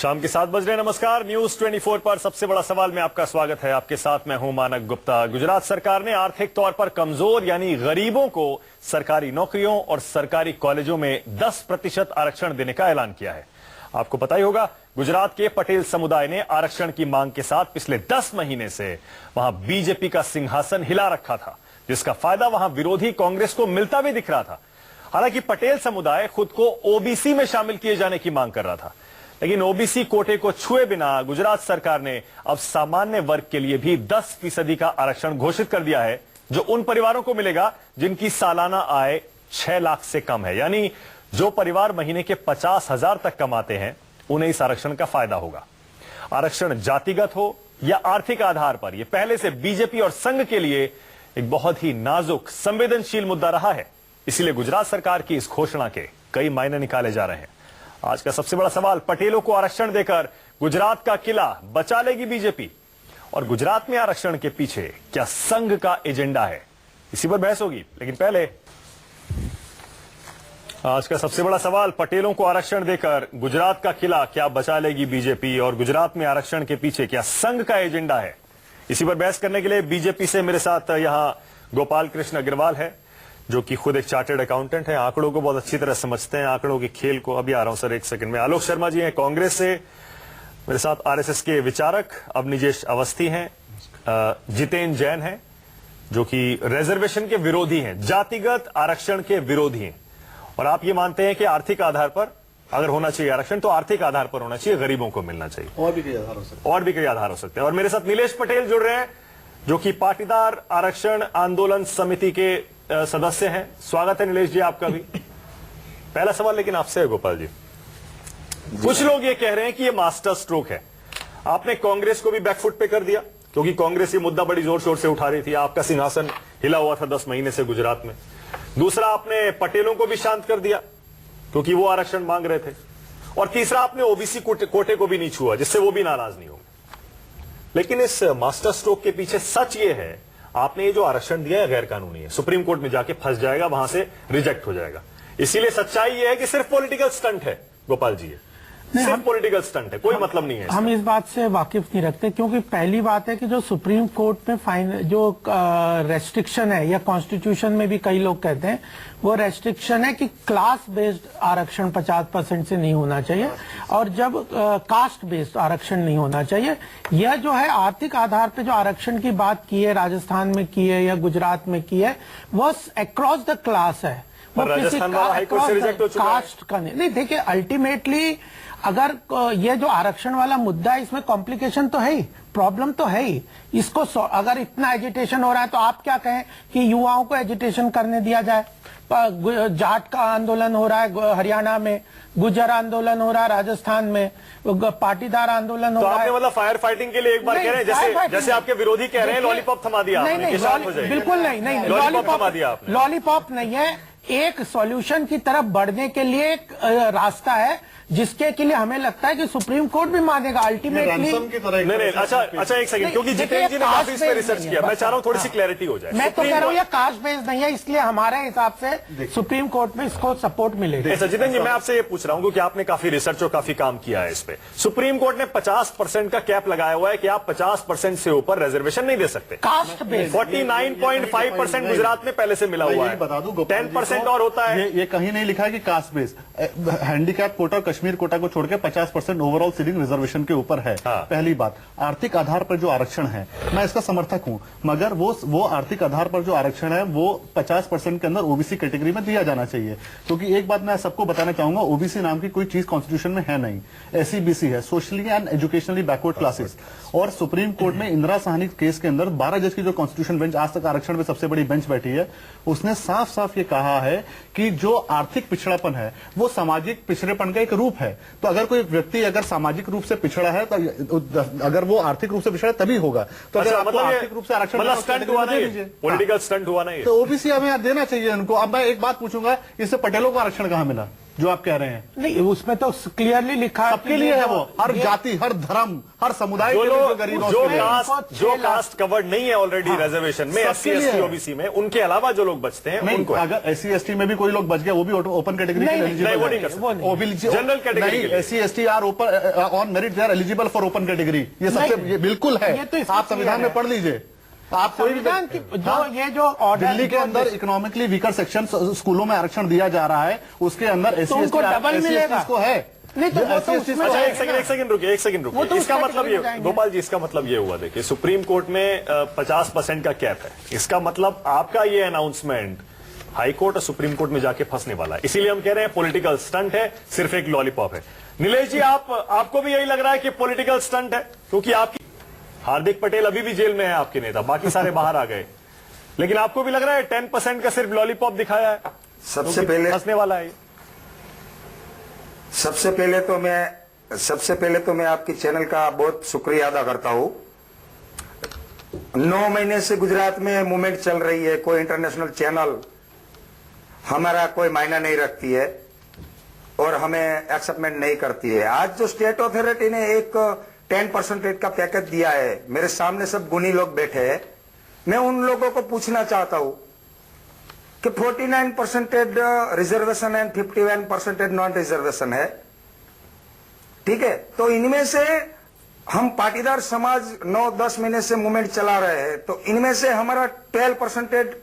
शाम के 7 बज रहे। नमस्कार, न्यूज 24 पर सबसे बड़ा सवाल में आपका स्वागत है। आपके साथ मैं हूं मानक गुप्ता। गुजरात सरकार ने आर्थिक तौर पर कमजोर यानी गरीबों को सरकारी नौकरियों और सरकारी कॉलेजों में 10% आरक्षण देने का ऐलान किया है। आपको पता ही होगा, गुजरात के पटेल समुदाय ने आरक्षण की मांग के साथ पिछले 10 महीने से वहां बीजेपी का सिंहासन हिला रखा था, जिसका फायदा वहां विरोधी कांग्रेस को मिलता भी दिख रहा था। हालांकि पटेल समुदाय खुद को ओबीसी में शामिल किए जाने की मांग कर रहा था, लेकिन ओबीसी कोटे को छुए बिना गुजरात सरकार ने अब सामान्य वर्ग के लिए भी 10% का आरक्षण घोषित कर दिया है, जो उन परिवारों को मिलेगा जिनकी सालाना आय 6 लाख से कम है। यानी जो परिवार महीने के 50,000 तक कमाते हैं, उन्हें इस आरक्षण का फायदा होगा। आरक्षण जातिगत हो या आर्थिक आधार पर, यह पहले से बीजेपी और संघ के लिए एक बहुत ही नाजुक संवेदनशील मुद्दा रहा है। इसीलिए गुजरात सरकार की इस घोषणा के कई मायने निकाले जा रहे हैं। आज का सबसे बड़ा सवाल, पटेलों को आरक्षण देकर गुजरात का किला बचा लेगी बीजेपी, और गुजरात में आरक्षण के पीछे क्या संघ का एजेंडा है, इसी पर बहस होगी। लेकिन पहले आज का सबसे बड़ा सवाल, पटेलों को आरक्षण देकर गुजरात का किला क्या बचा लेगी बीजेपी, और गुजरात में आरक्षण के पीछे क्या संघ का एजेंडा है, इसी पर बहस करने के लिए बीजेपी से मेरे साथ यहां गोपाल कृष्ण अग्रवाल है, जो कि खुद एक चार्टर्ड अकाउंटेंट है, आंकड़ों को बहुत अच्छी तरह समझते हैं, आंकड़ों के खेल को। अभी आ रहा हूं सर, एक सेकंड में। आलोक शर्मा जी हैं कांग्रेस से, मेरे साथ आरएसएस के विचारक अवनिजेश अवस्थी हैं, जितेंद्र जैन हैं, जो कि रिजर्वेशन के विरोधी हैं, जातिगत आरक्षण के विरोधी हैं, और आप ये मानते हैं कि आर्थिक आधार पर अगर होना चाहिए आरक्षण, तो आर्थिक आधार पर होना चाहिए, गरीबों को मिलना चाहिए। और भी कई आधार हो सकते हैं। और मेरे साथ नीलेश पटेल जुड़ रहे हैं, जो कि पाटीदार आरक्षण आंदोलन समिति के सदस्य हैं। स्वागत है नीलेश जी आपका भी। पहला सवाल लेकिन आपसे है गोपाल जी। कुछ लोग ये कह रहे हैं कि ये मास्टर स्ट्रोक है, आपने कांग्रेस को भी बैकफुट पे कर दिया, क्योंकि कांग्रेस ये मुद्दा बड़ी जोर शोर से उठा रही थी, आपका सिंहासन हिला हुआ था 10 महीने से गुजरात में। दूसरा, आपने पटेलों को भी शांत कर दिया, क्योंकि वो आरक्षण मांग रहे थे, और तीसरा, आपने ओबीसी कोटे को भी नहीं छुआ, जिससे वो भी नाराज नहीं होंगे। लेकिन इस मास्टर स्ट्रोक के पीछे सच ये है, आपने ये जो आरक्षण दिया है गैर कानूनी है, सुप्रीम कोर्ट में जाके फंस जाएगा, वहां से रिजेक्ट हो जाएगा। इसीलिए सच्चाई ये है कि सिर्फ पॉलिटिकल स्टंट है गोपाल जी, सिर्फ पॉलिटिकल स्टंट है, कोई मतलब नहीं है। हम इस बात से वाकिफ नहीं रखते, क्योंकि पहली बात है कि जो सुप्रीम कोर्ट में जो रेस्ट्रिक्शन है, या कॉन्स्टिट्यूशन में भी कई लोग कहते हैं, वो रेस्ट्रिक्शन है कि क्लास बेस्ड आरक्षण 50% से नहीं होना चाहिए, और जब कास्ट बेस्ड आरक्षण नहीं होना चाहिए। यह जो है आर्थिक आधार पे जो आरक्षण की बात की है, राजस्थान में की है या गुजरात में की है, वो अक्रॉस द क्लास है, वो किसी कास्ट का नहीं। देखिए, अल्टीमेटली अगर ये जो आरक्षण वाला मुद्दा है, इसमें कॉम्प्लिकेशन तो है ही, प्रॉब्लम तो है ही। इसको अगर इतना एजिटेशन हो रहा है, तो आप क्या कहें कि युवाओं को एजिटेशन करने दिया जाए। जाट का आंदोलन हो रहा है हरियाणा में, गुर्जर आंदोलन हो रहा है राजस्थान में, पाटीदार आंदोलन हो रहा है। मतलब फायर फाइटिंग के लिए एक बार कह रहे हैं, जैसे आपके विरोधी कह रहे हैं लॉलीपॉप थमा दिया। नहीं, बिल्कुल नहीं, लॉलीपॉप थमा दिया आपने। लॉलीपॉप नहीं है, एक सॉल्यूशन की तरफ बढ़ने के लिए एक रास्ता है, जिसके के लिए हमें लगता है कि सुप्रीम कोर्ट भी मानेगा अल्टीमेटली। नहीं, अच्छा एक सेकंड, क्योंकि जितेंद्र जी ने काफी इस पे रिसर्च किया, मैं चाह रहा हूँ थोड़ी सी क्लैरिटी हो जाए। मैं तो कह रहा हूँ ये कास्ट बेस्ड नहीं है, इसलिए हमारे हिसाब से सुप्रीम कोर्ट में इसको सपोर्ट मिलेगा। ऐसा जितेंद्र जी, मैं आपसे ये पूछ रहा हूँ, क्योंकि आपने काफी रिसर्च और काफी काम किया है इस पे। सुप्रीम कोर्ट ने 50% का कैप लगाया हुआ है कि आप 50% से ऊपर रिजर्वेशन नहीं दे सकते। कास्ट बेस्ड 49.5% गुजरात में पहले से मिला हुआ है, बता दूं 10% और होता है। ये कहीं नहीं लिखा है कि caste based, handicap quota, Kashmir quota को छोड़कर 50% ओवरऑल सीटिंग रिजर्वेशन के ऊपर है। पहली बात, आर्थिक आधार पर जो आरक्षण है, मैं इसका समर्थक हूं, मगर वो आर्थिक आधार पर जो आरक्षण है वो 50% के अंदर ओबीसी कैटेगरी में दिया जाना चाहिए। क्योंकि एक बात मैं सबको बताना चाहूंगा, ओबीसी नाम की कोई चीज कॉन्स्टिट्यूशन में है नहीं, एससीबीसी है, socially and educationally backward classes. और सुप्रीम कोर्ट में इंदिरा साहनी केस के अंदर 12 जज की जो कॉन्स्टिट्यूशन बेंच आज तक आरक्षण में सबसे बड़ी बेंच बैठी है, उसने साफ साफ ये कहा है कि जो आर्थिक पिछड़ापन है वो सामाजिक पिछड़ेपन का एक रूप है। तो अगर कोई व्यक्ति अगर सामाजिक रूप से पिछड़ा है, तो अगर वो आर्थिक रूप से पिछड़ा है तभी होगा। तो अगर आपको आर्थिक रूप से आरक्षण पॉलिटिकल स्टंट हुआ नहीं, तो ओबीसी हमें देना चाहिए उनको। अब मैं एक बात पूछूंगा, इससे पटेलों को आरक्षण कहां मिला? जो आप कह रहे हैं? नहीं, उसमें तो क्लियरली लिखा है सबके लिए है वो, हर जाति, हर धर्म, हर समुदाय के लिए, जो गरीबों के लिए। जो कास्ट कवर्ड नहीं है ऑलरेडी रिजर्वेशन में, SC ST OBC में, उनके अलावा जो लोग बचते हैं नहीं, उनको, अगर SC ST में भी कोई लोग बच गया, वो भी ओपन कैटेगरी के नहीं, वो नहीं कर सकते। जनरल कैटेगरी के लिए। SC ST are open on merit, they are eligible for open category. ये सबसे, ये बिल्कुल है, आप संविधान में पढ़ लीजिए। आप कोई भी ये जो ऑर्डर दिल्ली के अंदर इकोनॉमिकली वीकर सेक्शन स्कूलों में आरक्षण दिया जा रहा है, उसके अंदर SC ST डबल मिलेगा को है। नहीं तो वो तो उसमें अच्छा, एक सेकंड रुकिए। इसका मतलब ये, गोपाल जी, इसका मतलब ये हुआ, देखिए सुप्रीम कोर्ट में 50% का कैप है। इसका मतलब आपका ये अनाउंसमेंट हाई कोर्ट और सुप्रीम कोर्ट में जाके फंसने वाला है। इसीलिए हम कह रहे हैं पॉलिटिकल स्टंट है, सिर्फ एक लॉलीपॉप है। नीलेश जी, आपको भी यही लग रहा है कि पॉलिटिकल स्टंट है? क्योंकि आपकी हार्दिक पटेल अभी भी जेल में है, आपके नेता, बाकी सारे बाहर आ गए, लेकिन आपको भी लग रहा है 10% का सिर्फ लॉलीपॉप दिखाया है? सबसे पहले फंसने वाला है। सबसे पहले तो मैं आपकी चैनल का बहुत शुक्रिया अदा करता हूं। 9 महीने से गुजरात में मूवमेंट चल रही है, कोई इंटरनेशनल चैनल हमारा कोई मायना नहीं रखती है और हमें एक्सेप्टमेंट नहीं करती है। आज जो स्टेट अथॉरिटी ने एक 10% का पैकेज दिया है, मेरे सामने सब गुणी लोग बैठे हैं, मैं उन लोगों को पूछना चाहता हूं कि 49% रिजर्वेशन एंड 51% नॉन रिजर्वेशन है, ठीक है? तो इनमें से हम पाटीदार समाज 9-10 महीने से मूवमेंट चला रहे हैं, तो इनमें से हमारा 12%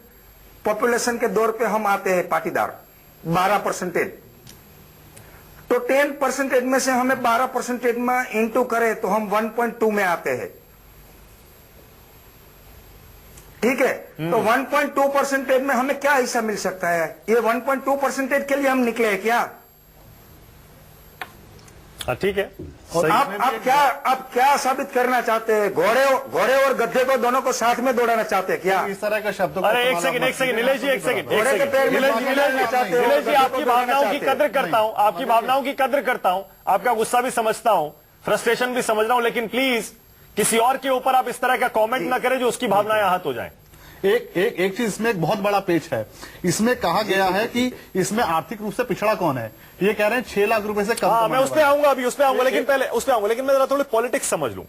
पॉपुलेशन के दौर पे हम आते हैं पाटीदार, 12%। तो 10% में से हमें 12% में इंटू करें तो हम 1.2 में आते हैं, ठीक है? तो 1.2% में हमें क्या हिस्सा मिल सकता है? ये 1.2% के लिए हम निकले हैं क्या? ठीक है। आप क्या साबित करना चाहते हैं? घोड़े और गधे को दोनों को साथ में दौड़ाना चाहते हैं क्या? इस तरह का शब्दों अरे एक सेकंड नीलेश जी, एक सेकंड घोड़े के पैर में नीलेश जी, आपकी भावनाओं की कद्र करता हूं, आपकी भावनाओं की कद्र करता हूं, आपका गुस्सा भी समझता हूं, फ्रस्ट्रेशन भी समझ रहा हूं, लेकिन प्लीज किसी और के ऊपर आप इस तरह का कमेंट ना करें जो उसकी भावनाएं आहत हो जाएं। एक चीज इसमें एक बहुत बड़ा पेच है। इसमें कहा गया है कि इसमें आर्थिक रूप से पिछड़ा कौन है। ये कह रहे हैं 6 लाख रुपए से कम। हाँ, मैं उस पर आऊंगा, अभी उस पर आऊंगा, लेकिन पहले उस पर आऊंगा, लेकिन मैं जरा थोड़ी पॉलिटिक्स समझ लूं।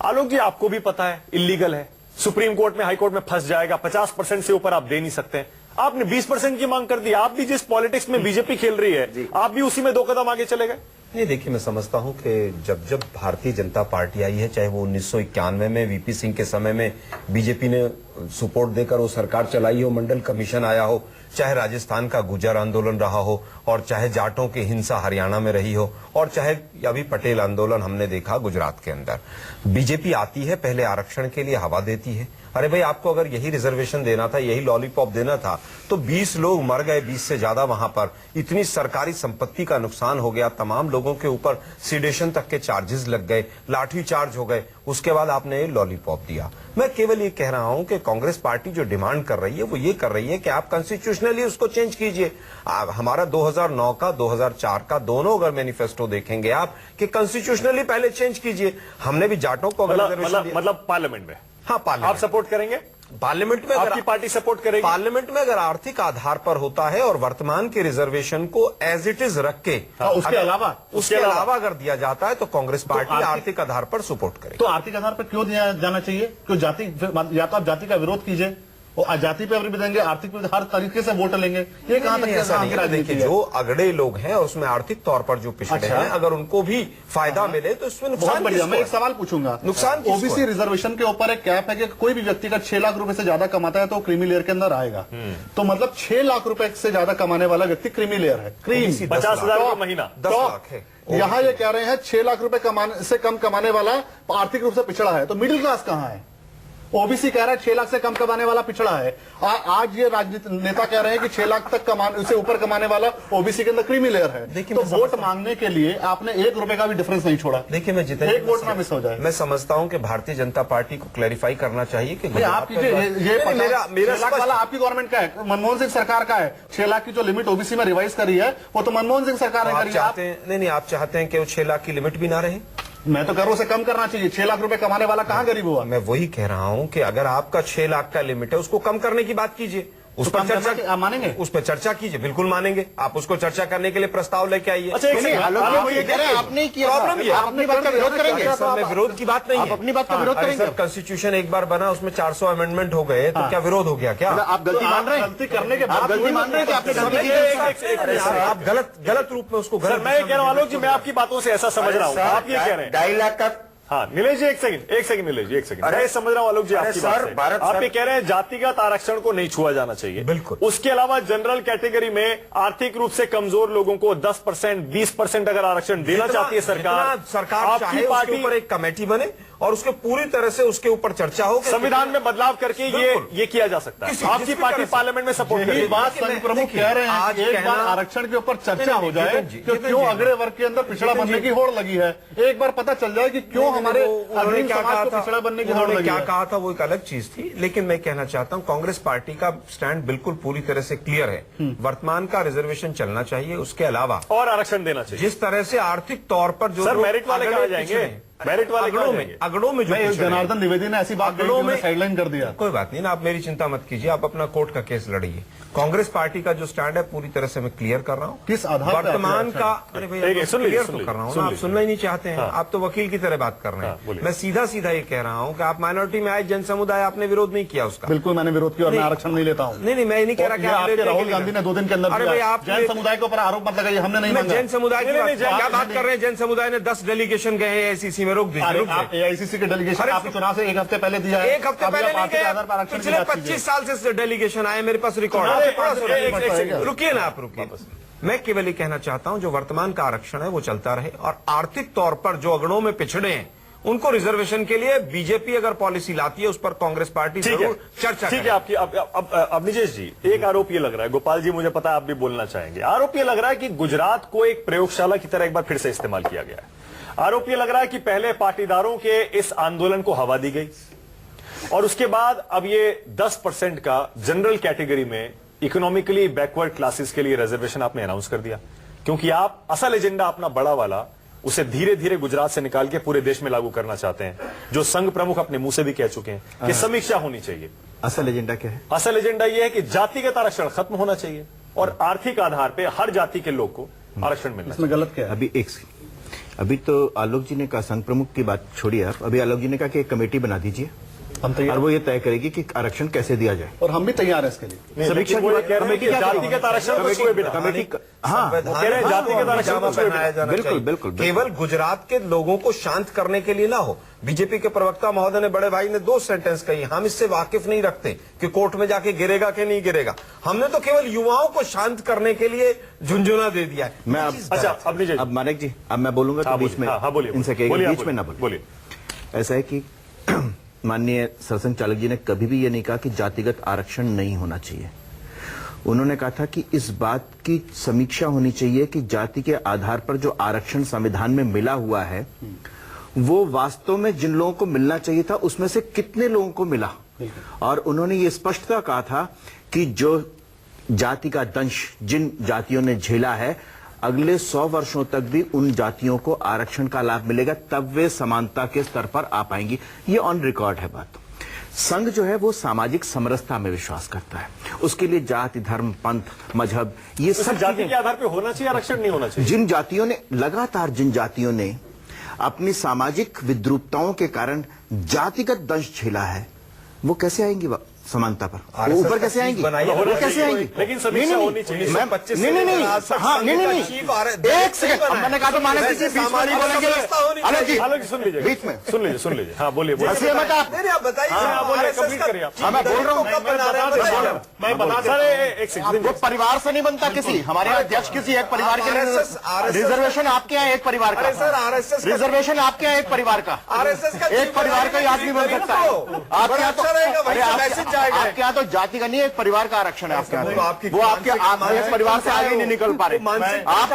आलोक जी, आपको भी पता है इलीगल है, सुप्रीम कोर्ट में, हाई कोर्ट में फंस जाएगा, 50% से ऊपर आप दे नहीं सकते। आपने 20% की मांग कर दी। आप भी जिस पॉलिटिक्स में बीजेपी खेल रही है, आप भी उसी में 2 कदम आगे चले गए। नहीं, देखिए, मैं समझता हूं कि जब भारतीय जनता पार्टी आई है, चाहे वो 1991 में वीपी सिंह के समय में बीजेपी ने सपोर्ट देकर वो सरकार चलाई हो, मंडल कमीशन आया हो, चाहे राजस्थान का गुर्जर आंदोलन रहा हो, और चाहे जाटों की हिंसा हरियाणा में रही हो, और चाहे अभी पटेल आंदोलन हमने देखा गुजरात के अंदर, बीजेपी आती है, पहले आरक्षण के लिए हवा देती है। अरे भाई, आपको अगर यही रिजर्वेशन देना था, यही लॉलीपॉप देना था, तो 20 लोग मर गए, 20 से ज्यादा वहां पर, इतनी सरकारी संपत्ति का नुकसान हो गया, तमाम लोगों के ऊपर सिडेशन तक के चार्जेस लग गए, लाठी चार्ज हो गए, उसके बाद आपने लॉलीपॉप दिया। मैं केवल ये कह रहा हूं कि कांग्रेस पार्टी जो डिमांड कर रही है वो ये कर रही है कि आप कॉन्स्टिट्यूशनली उसको चेंज कीजिए। हमारा 2009 का, 2004 का दोनों अगर मैनिफेस्टो देखेंगे आप, कि कॉन्स्टिट्यूशनली पहले चेंज कीजिए। हमने भी जाटों को मतलब पार्लियामेंट में, हाँ, आप सपोर्ट करेंगे? पार्लियामेंट में आपकी पार्टी सपोर्ट करेगी? पार्लियामेंट में अगर आर्थिक आधार पर होता है और वर्तमान के रिजर्वेशन को एज इट इज रख के, उसके अलावा अगर दिया जाता है, तो कांग्रेस पार्टी आर्थिक आधार पर सपोर्ट करेगी। तो आर्थिक आधार पर क्यों दिया जाना चाहिए? क्यों जाति, या तो आप जाति का विरोध कीजिए और जाति पे भी देंगे, आर्थिक पे हर तरीके से वोट लेंगे। ये कहां तक ऐसा नहीं है? देखिए, जो अगड़े लोग हैं उसमें आर्थिक तौर पर जो पिछड़े हैं, अगर उनको भी फायदा मिले तो इसमें नुकसान बढ़िया। मैं एक सवाल पूछूंगा, नुकसान ओबीसी रिजर्वेशन के ऊपर एक कैप है कि कोई भी व्यक्ति का 6 लाख रुपए से ज्यादा कमाता है तो क्रीमी लेयर के अंदर आएगा। तो मतलब 6 लाख रुपए से ज्यादा कमाने वाला व्यक्ति क्रीमी लेयर है। 50,000 महीना, 10 लाख है। यहाँ ये कह रहे हैं 6 लाख रुपए से कम कमाने वाला आर्थिक रूप से पिछड़ा है। तो मिडिल क्लास कहाँ है? ओबीसी कह रहा है 6 लाख से कम कमाने वाला पिछड़ा है। आज ये राजनीतिक नेता कह रहे हैं कि 6 लाख तक उससे ऊपर कमाने वाला ओबीसी के अंदर क्रीमी लेयर है। तो वोट मांगने के लिए आपने 1 रुपए का भी डिफरेंस नहीं छोड़ा। देखिए, मैं जितने एक वोट ना मिस हो जाए। मैं समझता हूं कि भारतीय जनता पार्टी को क्लैरिफाई करना चाहिए कि आप मेरा लाख वाला आपकी गवर्नमेंट का है, मनमोहन सिंह सरकार का है। 6 लाख की जो लिमिट ओबीसी में रिवाइज करी है वो तो मनमोहन सिंह सरकार ने करी है। नहीं, आप चाहते हैं कि वो 6 लाख की लिमिट भी ना रहे? मैं तो कर रहा हूं उसे कम करना चाहिए। 6 लाख रुपए कमाने वाला कहां गरीब हुआ? मैं वही कह रहा हूं कि अगर आपका 6 लाख का लिमिट है, उसको कम करने की बात कीजिए। उस तो पर काम करना चर्चा आप मानेंगे? उस पर चर्चा कीजिए, बिल्कुल मानेंगे। आप उसको चर्चा करने के लिए प्रस्ताव लेके आइए। अच्छा, एक सेकंड, आलोक जी, आप वो ये कह रहे हैं आपने ही किया था। प्रॉब्लम ये आप अपनी बात का विरोध करेंगे? सर, में विरोध की बात नहीं आप है। अपनी बात का विरोध अरे करेंगे? सर, कॉन्स्टिट्यूशन एक बार बना, उसमें 400 अमेंडमेंट हो गए, तो क्या विरोध हो गया क्या? आप गलती मान रहे हैं? गलती करने के आप बाद गलती मान रहे हैं कि आपने गलती की है? आप गलत रूप में उसको सर, गलत मैं ये कह रहा हूं आलोक जी, मैं आपकी बातों से ऐसा समझ रहा हूं, आप ये कह रहे हैं। 2.5 लाख का हाँ नीलेश जी, एक सेकंड नीलेश जी, एक सेकंड। मैं समझ रहा हूं आलोक जी अरे आपकी सर, बात से। भारत आप सर- ये कह रहे हैं जातिगत आरक्षण को नहीं छुआ जाना चाहिए। बिल्कुल। उसके अलावा जनरल कैटेगरी में आर्थिक रूप से कमजोर लोगों को 10%, 20% अगर आरक्षण देना चाहती है सरकार, सरकार चाहे आपकी उसके पार्टी ऊपर एक कमेटी बने और उसके पूरी तरह से उसके ऊपर चर्चा हो। संविधान में बदलाव करके बिल्कुल। ये किया जा सकता है। आपकी किसी भी पार्टी तरह से। पार्लियामेंट में सपोर्ट यही करेगी। बात संघ प्रमुख कह रहे हैं आज कि एक बार कहना- आरक्षण के ऊपर चर्चा नहीं, हो जाए जीतन जी, कि जीतन क्यों जी। अगले वर्ग के अंदर पिछड़ा जीतन बनने जी। की होड़ लगी है। एक बार पता चल जाए कि क्यों हमारे उन्होंने अग्रिम क्या समाज कहा को था, पिछड़ा बनने की होड़ उन्होंने लगी क्या है। कहा था वो एक अलग चीज थी, लेकिन मैं कहना चाहता हूं कांग्रेस पार्टी का स्टैंड बिल्कुल पूरी तरह से क्लियर है। वर्तमान का रिजर्वेशन चलना चाहिए, उसके अलावा और आरक्षण देना चाहिए। जिस तरह से आर्थिक तौर पर जो सर, लोग मेरिट वाले अगड़े कहाँ पिछड़े जाएंगे? हैं, मेरिट वाले कहाँ अगड़ों जाएंगे? अगड़ों में जो नहीं, पिछड़े हैं, जनार्दन द्विवेदी ने ऐसी बात कही अगड़ों कि में साइडलाइन कर दिया। कोई बात नहीं ना, आप मेरी चिंता मत कीजिए, आप अपना कोर्ट का केस लड़िए। कांग्रेस पार्टी का जो स्टैंड है पूरी तरह से मैं क्लियर कर रहा हूं। किस आधार पर वर्तमान आपने का आरक्षण? अरे ठीक है, भैया सुन लीजिए, क्लियर सुन तो लीजिए, कर रहा हूं सुन ना, आप लीजिए। सुनना ही नहीं चाहते हैं। हाँ। आप तो वकील की तरह बात कर रहे हाँ, हैं। बोलिए। मैं सीधा सीधा ये कह रहा हूं कि आप माइनॉरिटी में आए जन समुदाय, आपने विरोध नहीं किया उसका। बिल्कुल मैंने विरोध किया और मैं नहीं। आरक्षण नहीं लेता हूं। नहीं, मैं नहीं कह रहा कि ये आप आपके लेने राहुल के गांधी लिए- ने 2 दिन के अंदर अरे भाई, आप जैन समुदाय के ऊपर आरोप मत लगाइए, हमने नहीं मैं मांगा। जैन समुदाय की नहीं, नहीं, क्या जैन- बात कर रहे हैं? जैन समुदाय ने 10 डेलीगेशन गए हैं AICC में, रोक दीजिए, अरे रुक आप जाइए। AICC के डेलीगेशन अरे आपके चुनाव से 1 हफ्ते पहले दिया है। एक हफ्ते अभी पहले आप नहीं पार्टी के आधार पर गए, आरक्षण की पिछले बात कीजिए। 25 साल से डेलीगेशन आए, मेरे पास रिकॉर्ड अरे, है। एक रुकिए ना, आप रुकिए। मैं केवल ये कहना चाहता हूं जो वर्तमान का आरक्षण है वो चलता रहे, और आर्थिक तौर पर जो अगड़ों में पिछड़े हैं उनको रिजर्वेशन के लिए बीजेपी अगर पॉलिसी लाती है, उस पर कांग्रेस पार्टी ठीक है, जरूर चर्चा ठीक है करेगी। आपकी। अब निजेश जी, एक आरोप ये लग रहा है, गोपाल जी मुझे पता है आप भी बोलना चाहेंगे। आरोप ये लग रहा है कि गुजरात को एक प्रयोगशाला की तरह एक बार फिर से इस्तेमाल किया गया है। आरोप ये लग रहा है कि पहले पाटीदारों के इस आंदोलन को हवा दी गई और उसके बाद अब ये 10% का जनरल कैटेगरी में इकोनॉमिकली बैकवर्ड क्लासेस के लिए रिजर्वेशन आपने अनाउंस कर दिया, क्योंकि आप असल एजेंडा अपना बड़ा वाला उसे धीरे धीरे गुजरात से निकाल के पूरे देश में लागू करना चाहते हैं, जो संघ प्रमुख अपने मुंह से भी कह चुके हैं कि समीक्षा होनी चाहिए। असल एजेंडा क्या है? असल एजेंडा यह है कि जातिगत आरक्षण खत्म होना चाहिए और आर्थिक आधार पर हर जाति के लोग को आरक्षण मिलना चाहिए। इसमें गलत क्या है? अभी एक सेकंड। अभी तो आलोक जी ने कहा, संघ प्रमुख की बात छोड़िए आप, अभी आलोक जी ने कहा कि एक कमेटी बना दीजिए हम और तैयार वो ये तय करेगी कि आरक्षण कैसे दिया जाए। और हम भी तैयार हैं इसके लिए। नहीं, समीक्षा लेकिन वो की ये बात- कह रहे हैं कि कमेटी क्या जातिगत करेगी? आरक्षण को छुए बिना। हाँ, वो कह रहे हैं जातिगत आरक्षण को छुए बिना। बिल्कुल, बिल्कुल। केवल गुजरात के लोगों को शांत करने के लिए ना हो। बीजेपी के प्रवक्ता महोदय ने, बड़े भाई ने 2 सेंटेंस कही, हम इससे वाकिफ नहीं रखते कि कोर्ट में जाके गिरेगा कि नहीं गिरेगा। हमने तो केवल युवाओं को शांत करने के लिए झुंझुना दे दिया है। मैं अब अच्छा, अब निजेश अब मानिक जी, अब मैं बोलूंगा तो हाँ, बीच में हाँ, बोलिए, इनसे बोलिए, कहिएगा, आप बीच में ना बोलिए, बोलिए। बोलिए। ऐसा है कि माननीय सरसंघ चालक जी ने कभी भी ये नहीं कहा कि जातिगत आरक्षण नहीं होना चाहिए। उन्होंने कहा था कि इस बात की समीक्षा होनी चाहिए कि जाति के आधार पर जो आरक्षण संविधान में मिला हुआ है वो वास्तव में जिन लोगों को मिलना चाहिए था उसमें से कितने लोगों को मिला। और उन्होंने ये स्पष्टता कहा था कि जो जाति का दंश जिन जातियों ने झेला है, अगले 100 वर्षों तक भी उन जातियों को आरक्षण का लाभ मिलेगा, तब वे समानता के स्तर पर आ पाएंगी। ये ऑन रिकॉर्ड है बात। संघ जो है वो सामाजिक समरसता में विश्वास करता है, उसके लिए जाति, धर्म, पंथ, मजहब, ये तो सब सिर्फ जाति चीजें, के आधार पर होना चाहिए, आरक्षण नहीं होना चाहिए। जिन जातियों ने लगातार अपनी सामाजिक विद्रूपताओं के कारण जातिगत दंश झेला है, वो कैसे आएंगी समानता पर? वो ऊपर कैसे आएंगी? वो कैसे आएंगी? लेकिन समीक्षा होनी चाहिए। मैं- नहीं, हाँ, नहीं, एक सेकंड, अब मैंने कहा तो माने किसी बीच में नहीं बोलेंगे। आलोक जी, सुन लीजिए, बीच में सुन लीजिए। हाँ, बोलिए, बोलिए। हंसिए मत आप। नहीं, आप बताइए। हाँ, बोलिए, कंप्लीट करिए आप। हाँ, मैं बोल रहा हूँ। मैं बता सर, एक सेकंड। वो परिवार से नहीं बनता किसी, हमारे यहाँ अध्यक्ष किसी एक परिवार के लिए। रिजर्वेशन आपके यहाँ एक परिवार का, रिजर्वेशन आपके यहाँ एक परिवार का, एक परिवार का ही आदमी बन सकता है। आपके यहाँ तो, अरे आपके यहाँ तो जाति का नहीं, एक परिवार का आरक्षण है आपके यहाँ। वो आपके एक परिवार से आगे नहीं निकल पा रहे। आप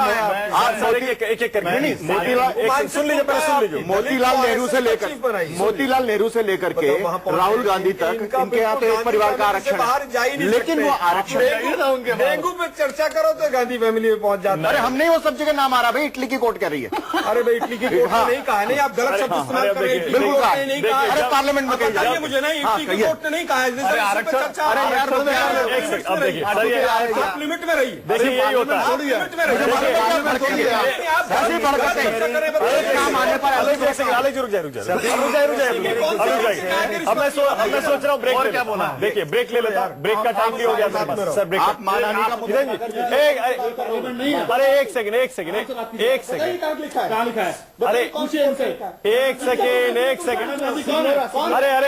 सर, एक करके सुन लीजिए, पहले सुन लीजिए। मोतीलाल नेहरू से लेकर के राहुल गांधी तक इनके यहाँ तो एक परिवार का आरक्षण है, लेकिन वो आरक्षण डेंगू पे चर्चा करो तो गांधी फैमिली में पहुंच जाता है। अरे हमने वो सब जगह नाम आ रहा भाई, इटली की कोर्ट कह रही है। अरे भाई, इटली की कोर्ट ने नहीं कहा, नहीं आप गलत शब्द इस्तेमाल कर रहे हैं। इटली की बिल्कुल कोर्ट कहा, ने नहीं कहा है। अरे पार्लियामेंट में कही बताइए मुझे, नहीं, इटली की कोर्ट ने नहीं कहा है। अरे आरक्षण, अरे यार एक सेकंड, अब देखिए सर, ये आप लिमिट में रहिए। देखिए यही होता है। लिमिट में रहिए। अब मैं सोच रहा हूँ ब्रेक क्या बोला। देखिए ब्रेक ले लेता हूँ, ब्रेक का टाइम भी हो गया सर। ब्रेक अरे एक सेकंड अरे एक सेकंड, अरे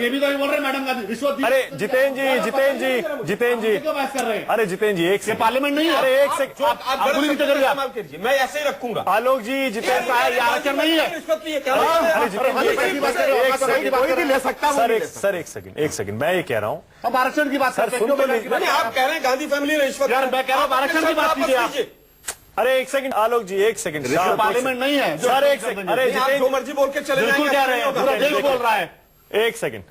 ये भी तो बोल रहे मैडम गांधी रिश्वत दी। अरे जितेंद्र जी अरे जितेंद्र जी एक सेकंड, पार्लियामेंट नहीं है। अरे एक सेकंड, मैं ऐसे ही रखूंगा। आलोक जी, जितेंद्र साहब, ये आरक्षण नहीं है। अरे जितेंद्र जी कोई भी ले सकता सर, एक सेकंड, मैं ये कह रहा हूँ। अब आरक्षण की बात सर सुन तो लीजिए। आप कह रहे हैं गांधी फैमिली ने रिश्वत। यार मैं कह रहा हूँ आरक्षण की बात कीजिए आप। अरे एक सेकंड आलोक जी, एक सेकंड, पार्लियामेंट नहीं है सर, एक सेकंड। अरे आप जितेंद्र, जो मर्जी बोल के चले बिल्कुल कह रहे हैं, पूरा देश बोल रहा है। एक सेकंड,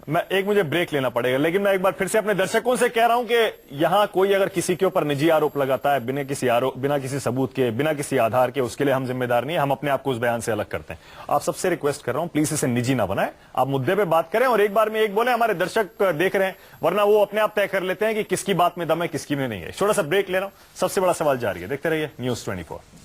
मुझे ब्रेक लेना पड़ेगा, लेकिन मैं एक बार फिर से अपने दर्शकों से कह रहा हूं कि यहां कोई अगर किसी के ऊपर निजी आरोप लगाता है बिना किसी सबूत के, बिना किसी आधार के, उसके लिए हम जिम्मेदार नहीं है। हम अपने आप को उस बयान से अलग करते हैं। आप सबसे रिक्वेस्ट कर रहा हूं, प्लीज इसे निजी ना बनाएं, आप मुद्दे पे बात करें और एक बार में एक बोले। हमारे दर्शक देख रहे हैं, वरना वो अपने आप तय कर लेते हैं कि किसकी बात में दम है, किसकी में नहीं है। छोटा सा ब्रेक ले रहा हूं, सबसे बड़ा सवाल जारी है, देखते रहिए News 24।